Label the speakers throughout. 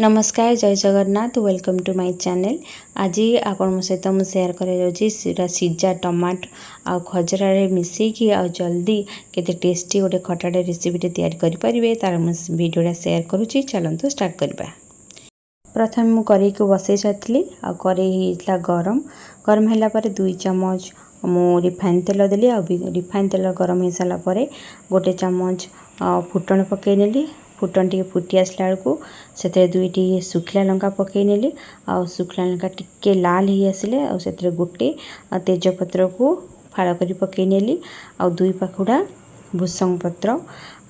Speaker 1: नमस्कार जय Jagannath welcome to my channel. आज आपण सहित मुझे सेयार कर सीजा टमाट आ खजरा मिसेकी आ जल्दी केते टेस्टी गोटे खटाटे रेसिपी तैयारी करें तार वीडियोटा सेयार करुँची। चलतु स्टार्ट करवा। प्रथम मु कड़े को बसई सारी आ कड़े गरम गरम है 2 चम्मच मु रिफाइन तेल देली आ रिफाइन तेल गरम हो सारापर गोटे चम्मच फुटण पकई नेली। फुटण टी फुटी आसला बेलू से 2टी सुखला लंका पकई नेली आ सुखला लंका टिके लाल ही आसिले आ गोटे तेजपत्र को फाड़ कर पकई नेली आ 2 पाखुड़ा भूसंग पत्र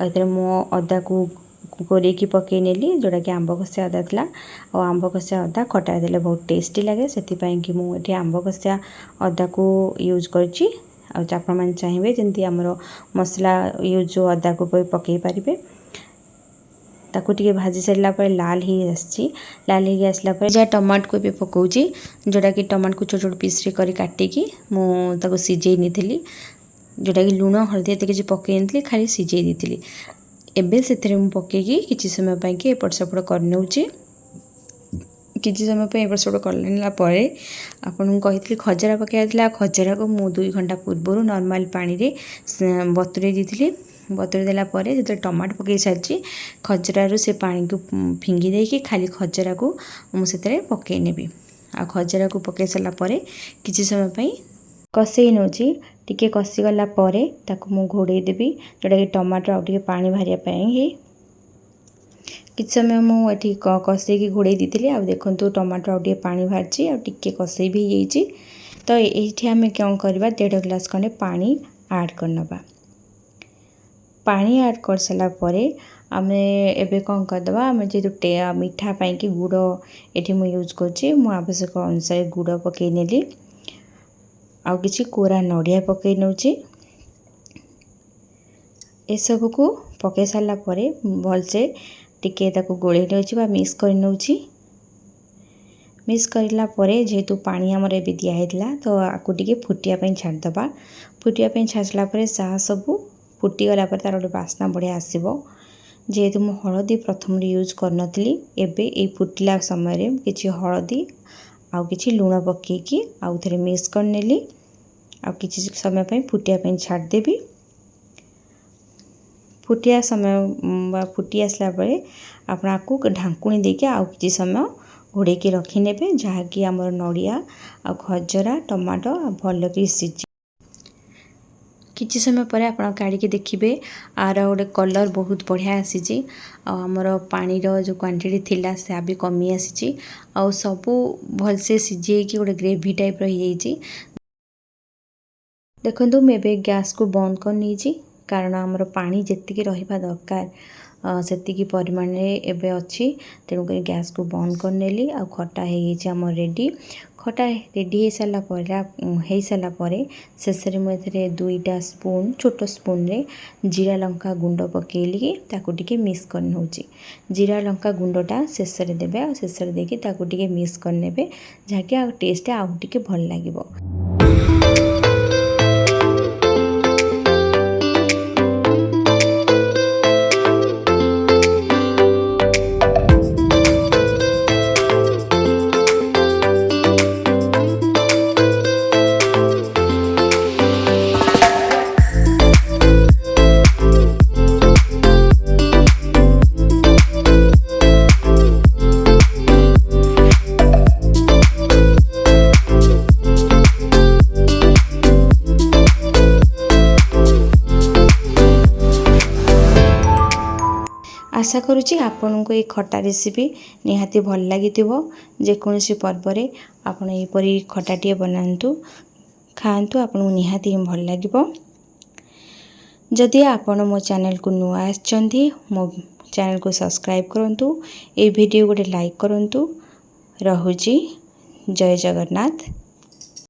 Speaker 1: आ मो अदा को गोरे की पकई नेली जोड़ा कि आंब कषिया अदा था और आंब कषिया अदा खटा देले बहुत टेस्टी लगे से कि मुझे आंब कषिया अदा को यूज करची। आपण मैंने चाहिए जमी आमर मसला यूज जो अदा को पकई पारे ताकू टिके भाजी सारा लाल ही आसी लाल ही आसला जहाँ टमाट को भी पकाउची जोटा कि टमाट को छोट छोट पीस रे करी काटिकी मुझे सिझे नी जोटा कि लुण हलदी एत किसी पकई नी खाली सिझे दी एबे से पकईकी किसी समय पर एपट सेपट कर नौची। किसी समय पर एपट सेपट कर आपन कही खजरा पकड़ा खजरा को मु 2 घंटा पूर्व नॉर्मल पानी रे बतुरे दी बतुरी देला जो टमाट पकई सारी खजरारू से पानी को फिंगी देकी खाली खजरा को मुझे पकई नेबी आ खजरा को पकई सारापर किसी समय पर कषई नौची टिके कषी गला ताकू घोड़े देवी जोटा कि टमाटर आउ पानी बाहर किसी समय मुझे कषे घोड़े दी आ देखो टमाटर आउ पानी बाहरी आ कषई भी हो तो ये आम क्या करवा 1.5 ग्लास खंडे पानी ऐड करनबा। पानी ऐड कर सारापर आम एबे कौन करदे आम जेहतु मीठा पाई कि गुड़ ये मुझे यूज कर आवश्यक अनुसार गुड़ पकई नेली आ किसी कोरा नड़िया पकई नौची ए सब को पकई सारापर भलसे टिके ताको गोले नौची मिक्स कर नौची। मिक्स करला जेहेतु पानी आमर ए दिखाई तो आपको टिके फुटिया छाड़दबा। फुटिया छाड़ला सबू फुटीगला तार गोटे बास्ना बढ़िया आसो जेहेतु मु हलदी प्रथम यूज करनली एबे ए फुटला समय किसी हलदी आउ किसी लुण पकईकी आउ थे मिक्स करनेली आ किसी समय पर फुटिया छाड़देवी। फुटिया समय फुटी आसला आप ढांकुणी देके आउ किसी समय घोड़े की रखिने जहाँकि आमर नड़िया आ खजरा टमाटो भल कि सीझी किसी समय पर आप काढ़ी देखिए आर गोटे कलर बहुत बढ़िया आसी आमर पानी जो क्वांटिटी थिला से भी कमी आसी आ सबू भलसे सीझे कि गोटे ग्रेवी टाइप रही देखो मुझे गैस को बंद कर नहीं कारण आमर पानी जी रहा दरकार से परिमाण एबे अच्छी तेणुक गैस को बंद कर नेली आ खटा हो रेडी खटा रेडी हो सारापर शेष मुझे 2टा स्पून छोट स्पून रे जीरा लंका गुंड पकईली ताकू टिके मिक्स कर नौची। जीरा लंका गुंडटा शेष देवे आ शेष देकी ताकू टिके मिक्स करने जहाँकि टेस्ट आउ टिके भल लागिबो। आशा करुँची आपण को ये खटा रेसिपी निहाती भल लगी जेकोसी पर्व में आपण यहपरी खटाटे बनातु खातु आपको निहाती भल लगे। जदि आपण मो चैनल को नुआ आछंती मो चैनल को सब्सक्राइब करंतु ए वीडियो गोटे लाइक करंतु। रहुची जय जगन्नाथ।